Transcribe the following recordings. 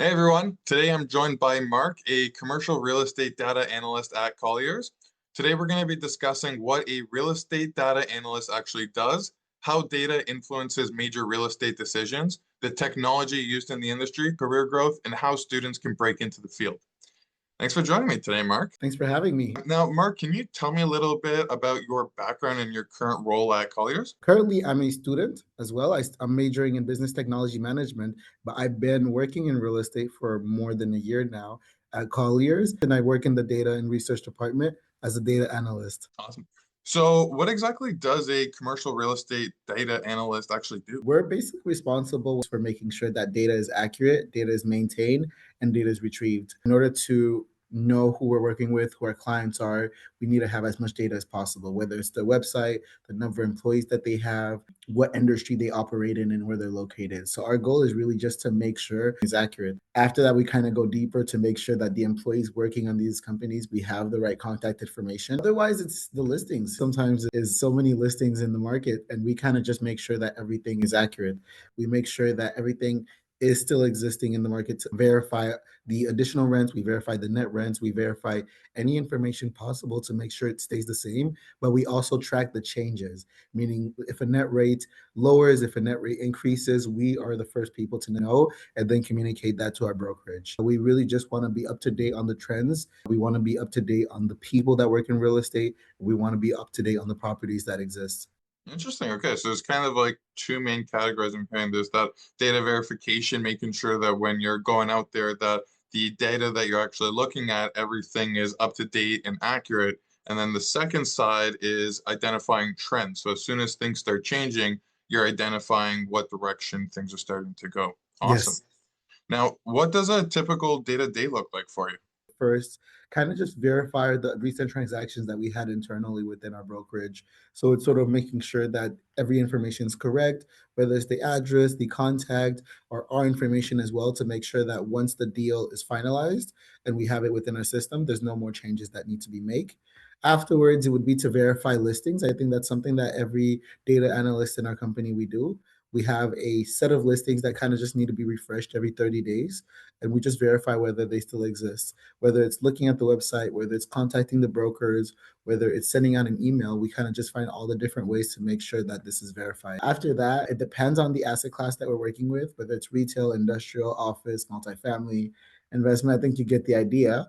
Hey everyone, today I'm joined by Mark, a commercial real estate data analyst at Colliers. Today we're going to be discussing what a real estate data analyst actually does, how data influences major real estate decisions, the technology used in the industry, career growth, and how students can break into the field. Thanks for joining me today, Mark. Thanks for having me. Now, Mark, can you tell me a little bit about your background and your current role at Colliers? Currently, I'm a student as well. I'm majoring in business technology management, but I've been working in real estate for more than a year now at Colliers, and I work in the data and research department as a data analyst. Awesome. So, what exactly does a commercial real estate data analyst actually do? We're basically responsible for making sure that data is accurate, data is maintained, and data is retrieved. In order to know who we're working with, who our clients are, we need to have as much data as possible, whether it's the website, the number of employees that they have, what industry they operate in, and where they're located. So our goal is really just to make sure it's accurate. After that, we kind of go deeper to make sure that the employees working on these companies, we have the right contact information. Otherwise, it's the listings. Sometimes there's so many listings in the market, and we kind of just make sure that everything is accurate. We make sure that everything is still existing in the market to verify the additional rents, we verify the net rents, we verify any information possible to make sure it stays the same, but we also track the changes, meaning if a net rate lowers, if a net rate increases, we are the first people to know and then communicate that to our brokerage. We really just want to be up to date on the trends. We want to be up to date on the people that work in real estate. We want to be up to date on the properties that exist. Interesting. Okay, so it's kind of like two main categories I'm hearing. There's that data verification, making sure that when you're going out there, that the data that you're actually looking at, everything is up to date and accurate. And then the second side is identifying trends. So as soon as things start changing, you're identifying what direction things are starting to go. Awesome. Yes. Now, what does a typical day-to-day look like for you? First, kind of just verify the recent transactions that we had internally within our brokerage. So it's sort of making sure that every information is correct, whether it's the address, the contact, or our information as well, to make sure that once the deal is finalized and we have it within our system, there's no more changes that need to be made. Afterwards, it would be to verify listings. I think that's something that every data analyst in our company we do. We have a set of listings that kind of just need to be refreshed every 30 days, and we just verify whether they still exist, whether it's looking at the website, whether it's contacting the brokers, whether it's sending out an email. We kind of just find all the different ways to make sure that this is verified. After that, it depends on the asset class that we're working with, whether it's retail, industrial, office, multifamily, investment. I think you get the idea.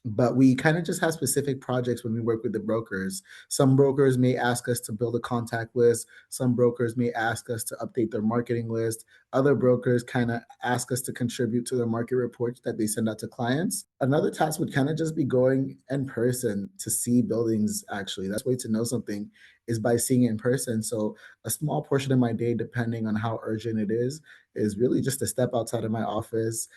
But we kind of just have specific projects when we work with the brokers. Some brokers may ask us to build a contact list. Some brokers may ask us to update their marketing list. Other brokers kind of ask us to contribute to their market reports that they send out to clients. Another task would kind of just be going in person to see buildings, actually. That's way to know something is by seeing it in person. So a small portion of my day, depending on how urgent it is really just to step outside of my office,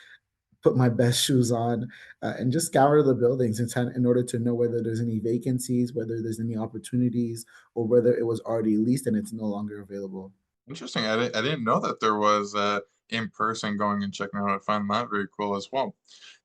put my best shoes on, and just scour the buildings in order to know whether there's any vacancies, whether there's any opportunities, or whether it was already leased and it's no longer available. Interesting. I didn't know that there was in person going and checking out. I find that very cool as well.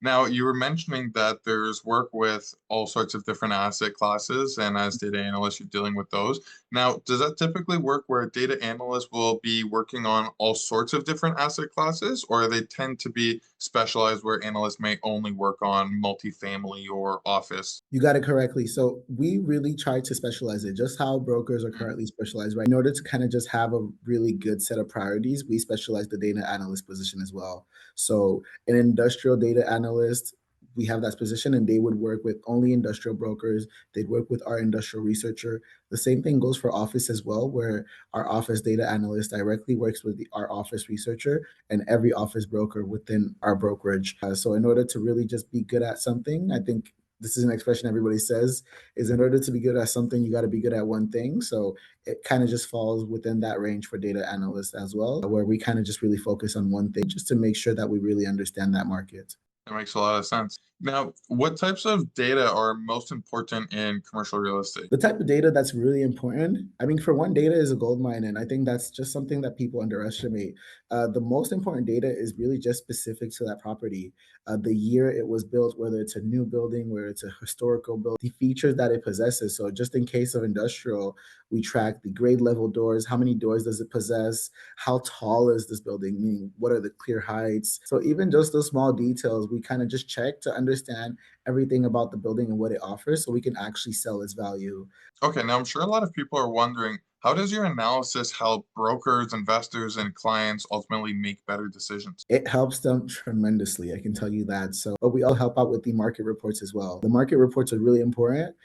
Now, you were mentioning that there's work with all sorts of different asset classes, and as data analyst, you're dealing with those. Now, does that typically work where a data analyst will be working on all sorts of different asset classes, or they tend to be specialized where analysts may only work on multifamily or office? You got it correctly. So we really try to specialize it, just how brokers are Mm, currently specialized, right? In order to kind of just have a really good set of priorities, we specialize the data analyst position as well. So an industrial data analyst, we have that position and they would work with only industrial brokers. They'd work with our industrial researcher. The same thing goes for office as well, where our office data analyst directly works with our office researcher and every office broker within our brokerage. So in order to really just be good at something, I think this is an expression everybody says, is in order to be good at something you got to be good at one thing. So it kind of just falls within that range for data analysts as well, where we kind of just really focus on one thing just to make sure that we really understand that market. that makes a lot of sense. Now, what types of data are most important in commercial real estate? The type of data that's really important, I mean, for one, data is a gold mine, and I think that's just something that people underestimate. The most important data is really just specific to that property. The year it was built, whether it's a new building, whether it's a historical building, the features that it possesses. So just in case of industrial, we track the grade level doors, how many doors does it possess, how tall is this building, meaning what are the clear heights. So even just those small details, we kind of just check to understand everything about the building and what it offers so we can actually sell its value. Okay, now I'm sure a lot of people are wondering, how does your analysis help brokers, investors, and clients ultimately make better decisions? It helps them tremendously, I can tell you that. So, but we all help out with the market reports as well. The market reports are really important.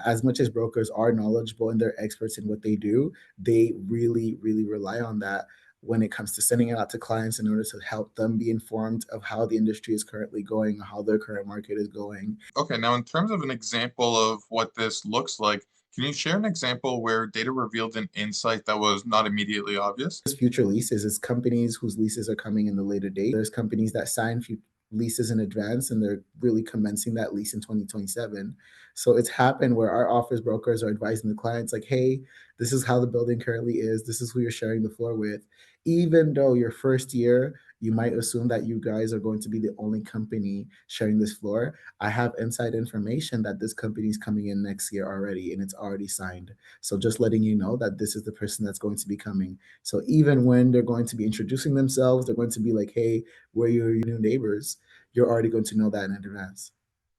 As much as brokers are knowledgeable and they're experts in what they do, they really, really rely on that when it comes to sending it out to clients in order to help them be informed of how the industry is currently going, how their current market is going. Okay, now in terms of an example of what this looks like, can you share an example where data revealed an insight that was not immediately obvious? Future leases is companies whose leases are coming in the later date. There's companies that sign leases in advance and they're really commencing that lease in 2027. So it's happened where our office brokers are advising the clients like, hey, this is how the building currently is. This is who you're sharing the floor with. Even though your first year, you might assume that you guys are going to be the only company sharing this floor. I have inside information that this company is coming in next year already and it's already signed. So just letting you know that this is the person that's going to be coming. So even when they're going to be introducing themselves, they're going to be like, hey, we're your new neighbors. You're already going to know that in advance.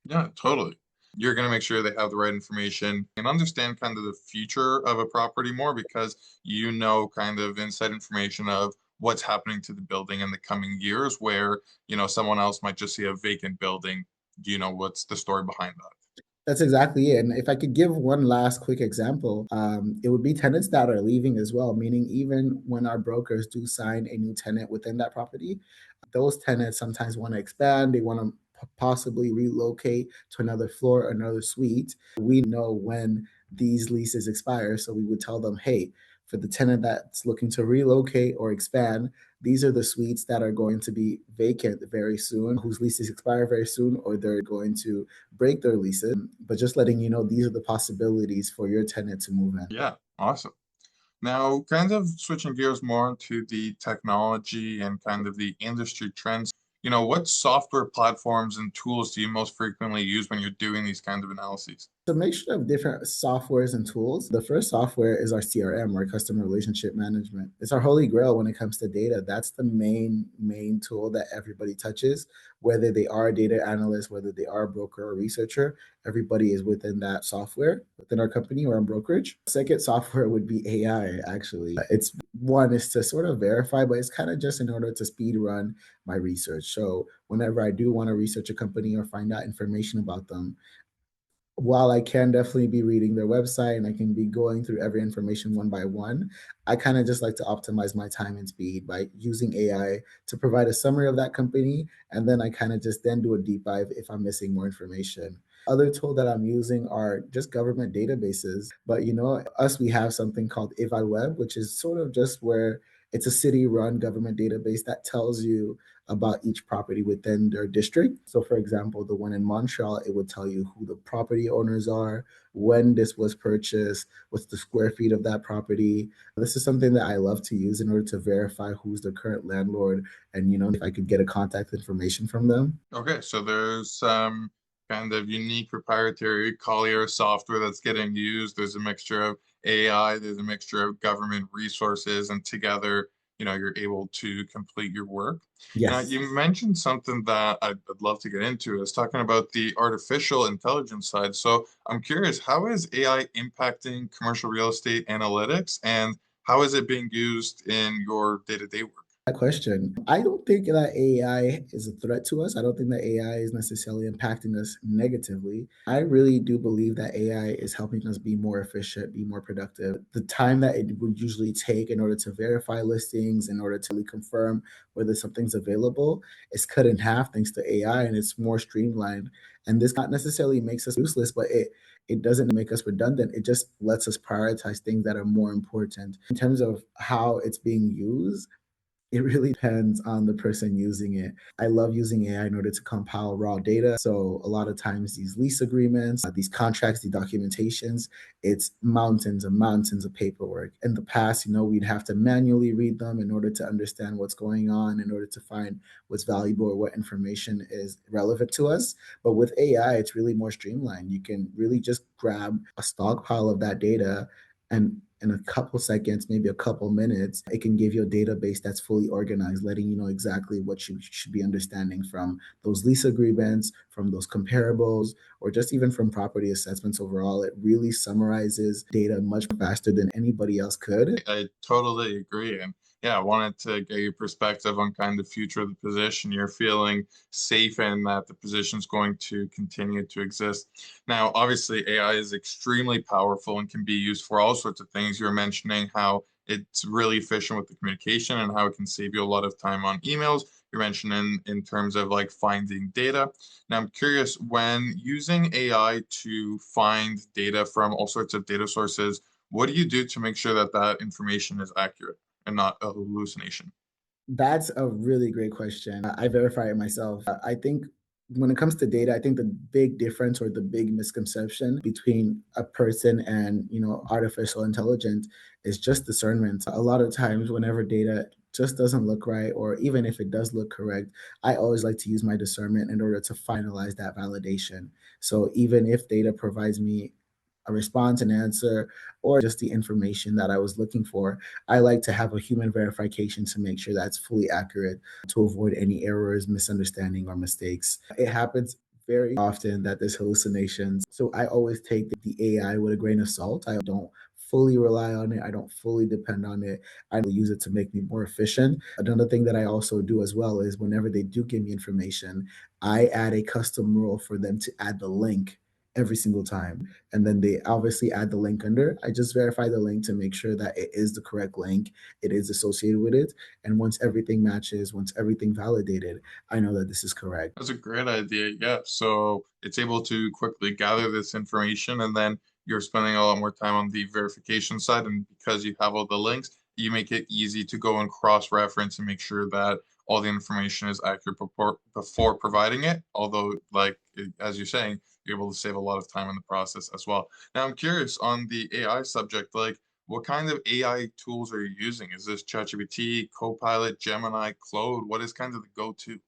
Yeah, totally. You're going to make sure they have the right information and understand kind of the future of a property more because you know kind of inside information of what's happening to the building in the coming years where, someone else might just see a vacant building. Do you know what's the story behind that? That's exactly it. And if I could give one last quick example, it would be tenants that are leaving as well, meaning even when our brokers do sign a new tenant within that property, those tenants sometimes want to expand, they want to possibly relocate to another floor, another suite. We know when these leases expire. So we would tell them, hey, for the tenant that's looking to relocate or expand, these are the suites that are going to be vacant very soon, whose leases expire very soon, or they're going to break their leases. But just letting you know, these are the possibilities for your tenant to move in. Yeah, awesome. Now, kind of switching gears more to the technology and kind of the industry trends, what software platforms and tools do you most frequently use when you're doing these kinds of analyses? It's a mixture of different softwares and tools. The first software is our CRM, or customer relationship management. It's our holy grail when it comes to data. That's the main tool that everybody touches, whether they are a data analyst, whether they are a broker or researcher. Everybody is within that software within our company or our brokerage. Second software would be AI, actually. It's one is to sort of verify, but it's kind of just in order to speed run my research. So whenever I do want to research a company or find out information about them, while I can definitely be reading their website and I can be going through every information one by one, I kind of just like to optimize my time and speed by using AI to provide a summary of that company. And then I kind of just then do a deep dive if I'm missing more information. Other tool that I'm using are just government databases. But us, we have something called EvaluWeb, which is sort of just where it's a city run government database that tells you about each property within their district. So, for example, the one in Montreal, it would tell you who the property owners are, when this was purchased, what's the square feet of that property. This is something that I love to use in order to verify who's the current landlord and, if I could get a contact information from them. Okay, so there's some kind of unique proprietary Colliers software that's getting used. There's a mixture of AI, there's a mixture of government resources, and together, you're able to complete your work. Now, Yes. you mentioned something that I'd love to get into is talking about the artificial intelligence side. So I'm curious, how is AI impacting commercial real estate analytics, and how is it being used in your day-to-day work? That question. I don't think that AI is a threat to us. I don't think that AI is necessarily impacting us negatively. I really do believe that AI is helping us be more efficient, be more productive. The time that it would usually take in order to verify listings, in order to really confirm whether something's available, is cut in half thanks to AI and it's more streamlined. And this not necessarily makes us useless, but it doesn't make us redundant. It just lets us prioritize things that are more important. In terms of how it's being used, It really depends on the person using it. I love using AI in order to compile raw data. So a lot of times these lease agreements, these contracts, the documentations, it's mountains and mountains of paperwork. In the past, we'd have to manually read them in order to understand what's going on, in order to find what's valuable or what information is relevant to us. But with AI, it's really more streamlined. You can really just grab a stockpile of that data and in a couple seconds, maybe a couple minutes, it can give you a database that's fully organized, letting you know exactly what you should be understanding from those lease agreements, from those comparables, or just even from property assessments overall. It really summarizes data much faster than anybody else could. I totally agree. And yeah, I wanted to get your perspective on kind of future of the position. You're feeling safe in that the position's going to continue to exist. Now, obviously, AI is extremely powerful and can be used for all sorts of things. You were mentioning how it's really efficient with the communication and how it can save you a lot of time on emails. You're mentioning in terms of like finding data. Now, I'm curious, when using AI to find data from all sorts of data sources, what do you do to make sure that that information is accurate and not a hallucination? That's a really great question. I verify it myself. I think when it comes to data, I think the big difference or the big misconception between a person and artificial intelligence is just discernment. A lot of times, whenever data just doesn't look right, or even if it does look correct, I always like to use my discernment in order to finalize that validation. So even if data provides me a response, an answer, or just the information that I was looking for, I like to have a human verification to make sure that's fully accurate to avoid any errors, misunderstanding, or mistakes. It happens very often that there's hallucinations. So I always take the AI with a grain of salt. I don't fully rely on it. I don't fully depend on it. I use it to make me more efficient. Another thing that I also do as well is whenever they do give me information, I add a custom rule for them to add the link every single time. And then they obviously add the link under. I just verify the link to make sure that it is the correct link, it is associated with it. And once everything matches, once everything validated, I know that this is correct. That's a great idea. Yeah. So it's able to quickly gather this information and then you're spending a lot more time on the verification side. And because you have all the links, you make it easy to go and cross-reference and make sure that all the information is accurate before providing it. Although, like as you're saying, you're able to save a lot of time in the process as well. Now, I'm curious on the AI subject, like what kind of AI tools are you using? Is this ChatGPT, Copilot, Gemini, Claude? What is kind of the go-to?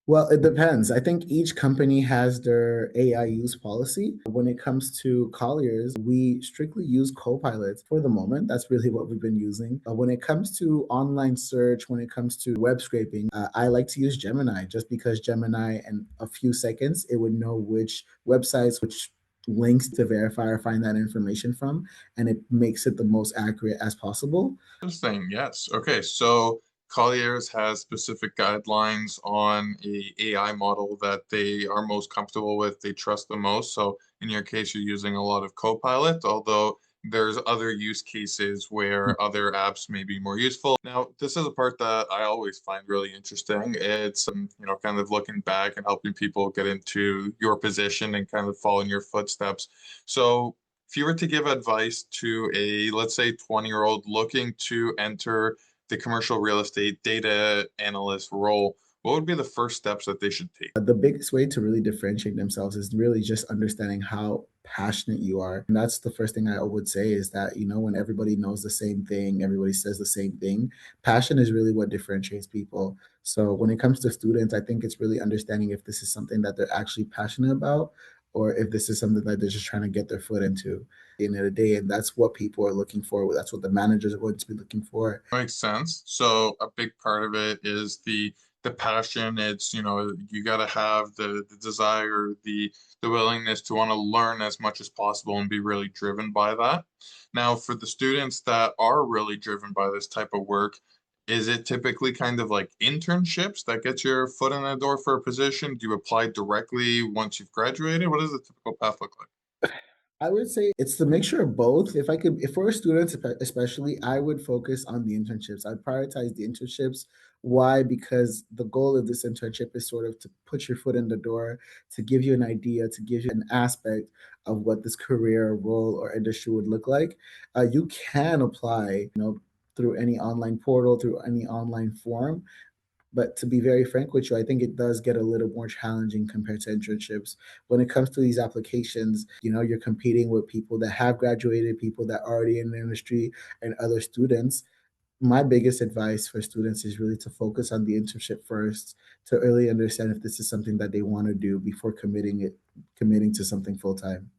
Well, it depends. I think each company has their AI use policy. When it comes to Colliers, we strictly use Copilot for the moment. That's really what we've been using. When it comes to online search, when it comes to web scraping, I like to use Gemini just because Gemini, in a few seconds, it would know which websites, which links to verify or find that information from, and it makes it the most accurate as possible. Interesting. Yes. Okay. So Colliers has specific guidelines on a AI model that they are most comfortable with, they trust the most. So in your case, you're using a lot of Copilot, although there's other use cases where other apps may be more useful. Now, this is a part that I always find really interesting. It's, kind of looking back and helping people get into your position and kind of follow in your footsteps. So if you were to give advice to a, let's say, 20-year-old looking to enter the commercial real estate data analyst role, what would be the first steps that they should take? The biggest way to really differentiate themselves is really just understanding how passionate you are. And that's the first thing I would say is that, when everybody knows the same thing, everybody says the same thing, passion is really what differentiates people. So when it comes to students, I think it's really understanding if this is something that they're actually passionate about or if this is something that they're just trying to get their foot into at the end of the day. And that's what people are looking for. That's what the managers are going to be looking for. Makes sense. So a big part of it is the passion. It's, you got to have the desire, the willingness to want to learn as much as possible and be really driven by that. Now, for the students that are really driven by this type of work, is it typically kind of like internships that gets your foot in the door for a position? Do you apply directly once you've graduated? What does the typical path look like? I would say it's the mixture of both. If for students especially, I would focus on the internships. I'd prioritize the internships. Why? Because the goal of this internship is sort of to put your foot in the door, to give you an idea, to give you an aspect of what this career, role, or industry would look like. You can apply, through any online portal, through any online form. But to be very frank with you, I think it does get a little more challenging compared to internships. When it comes to these applications, you're competing with people that have graduated, people that are already in the industry, and other students. My biggest advice for students is really to focus on the internship first, to really understand if this is something that they want to do before committing to something full time.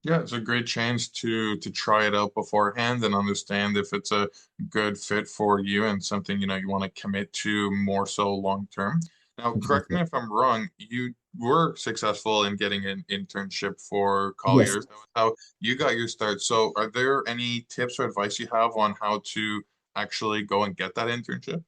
Yeah, it's a great chance to try it out beforehand and understand if it's a good fit for you and something you want to commit to more so long term. Now, correct me if I'm wrong, you were successful in getting an internship for Yes. Colliers. That was how you got your start. So, are there any tips or advice you have on how to actually go and get that internship?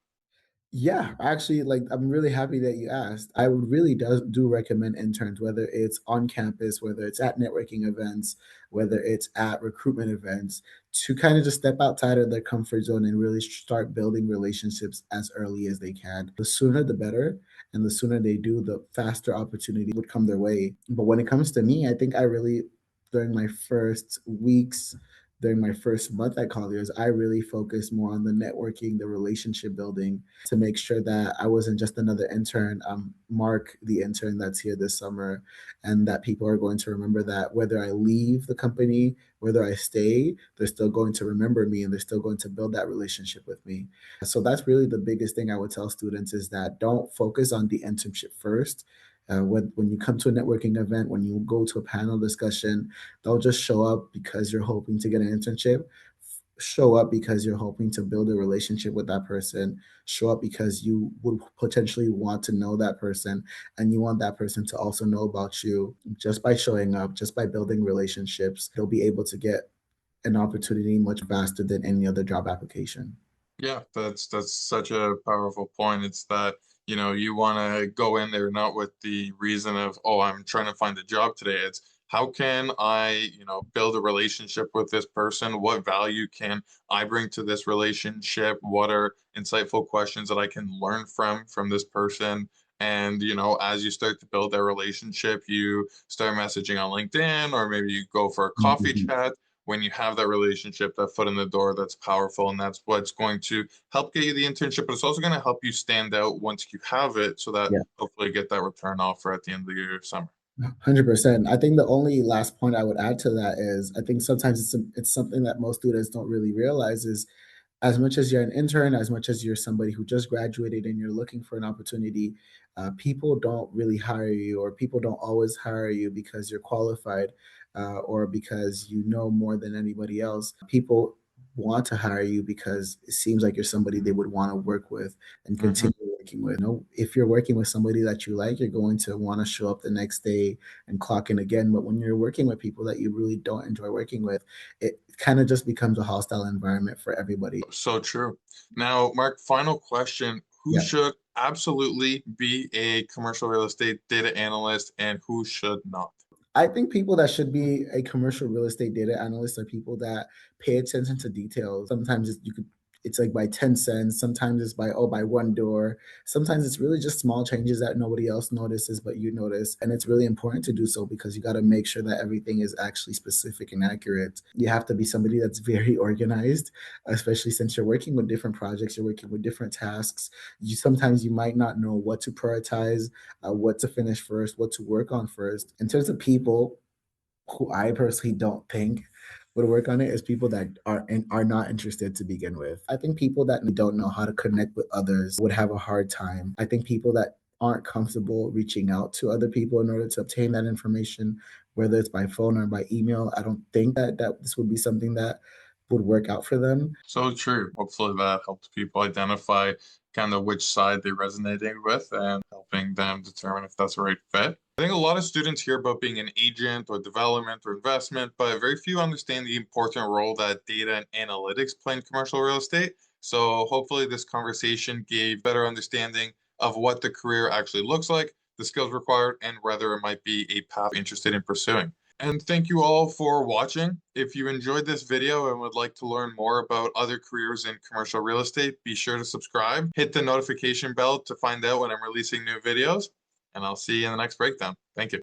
Yeah, actually, like I'm really happy that you asked. I would really do recommend interns, whether it's on campus, whether it's at networking events, whether it's at recruitment events, to kind of just step outside of their comfort zone and really start building relationships as early as they can. The sooner the better, and the sooner they do, the faster opportunity would come their way. But when it comes to me, I think I really, during my first weeks, during my first month at Colliers, I really focused more on the networking, the relationship building, to make sure that I wasn't just another intern. Mark, the intern that's here this summer, and that people are going to remember that whether I leave the company, whether I stay, they're still going to remember me and they're still going to build that relationship with me. So that's really the biggest thing I would tell students is that don't focus on the internship first. When you come to a networking event, when you go to a panel discussion, don't just show up because you're hoping to get an internship. Show up because you're hoping to build a relationship with that person. Show up because you would potentially want to know that person and you want that person to also know about you. Just by showing up, just by building relationships, they'll be able to get an opportunity much faster than any other job application. Yeah, that's such a powerful point. It's that, you want to go in there not with the reason of, oh, I'm trying to find a job today. It's how can I, build a relationship with this person? What value can I bring to this relationship? What are insightful questions that I can learn from this person? And, as you start to build that relationship, you start messaging on LinkedIn, or maybe you go for a coffee Mhm. chat. When you have that relationship, that foot in the door, that's powerful, and that's what's going to help get you the internship, but it's also going to help you stand out once you have it, so that Yeah. hopefully you get that return offer at the end of your summer. 100%. I think the only last point I would add to that is I think sometimes it's something that most students don't really realize is as much as you're an intern, as much as you're somebody who just graduated and you're looking for an opportunity, people don't really hire you, or people don't always hire you because you're qualified, or because you know more than anybody else. People want to hire you because it seems like you're somebody they would want to work with and Hmm. continue working with. If you're working with somebody that you like, you're going to want to show up the next day and clock in again. But when you're working with people that you really don't enjoy working with, it kind of just becomes a hostile environment for everybody. So true. Now, Mark, final question. Who Yeah. should absolutely be a commercial real estate data analyst and who should not? I think people that should be a commercial real estate data analyst are people that pay attention to details. Sometimes it's like by 10 cents, sometimes it's by one door. Sometimes it's really just small changes that nobody else notices but you notice. And it's really important to do so because you got to make sure that everything is actually specific and accurate. You have to be somebody that's very organized, especially since you're working with different projects, you're working with different tasks. You might not know what to prioritize, what to finish first, what to work on first. In terms of people who I personally don't think would work on it is people that are not interested to begin with. I think people that don't know how to connect with others would have a hard time. I think people that aren't comfortable reaching out to other people in order to obtain that information, whether it's by phone or by email, I don't think that this would be something that would work out for them. So true. Hopefully that helps people identify kind of which side they resonated with and helping them determine if that's the right fit. I think a lot of students hear about being an agent or development or investment, but very few understand the important role that data and analytics play in commercial real estate. So hopefully this conversation gave better understanding of what the career actually looks like, the skills required, and whether it might be a path interested in pursuing. And thank you all for watching. If you enjoyed this video and would like to learn more about other careers in commercial real estate, be sure to subscribe, hit the notification bell to find out when I'm releasing new videos, and I'll see you in the next breakdown. Thank you.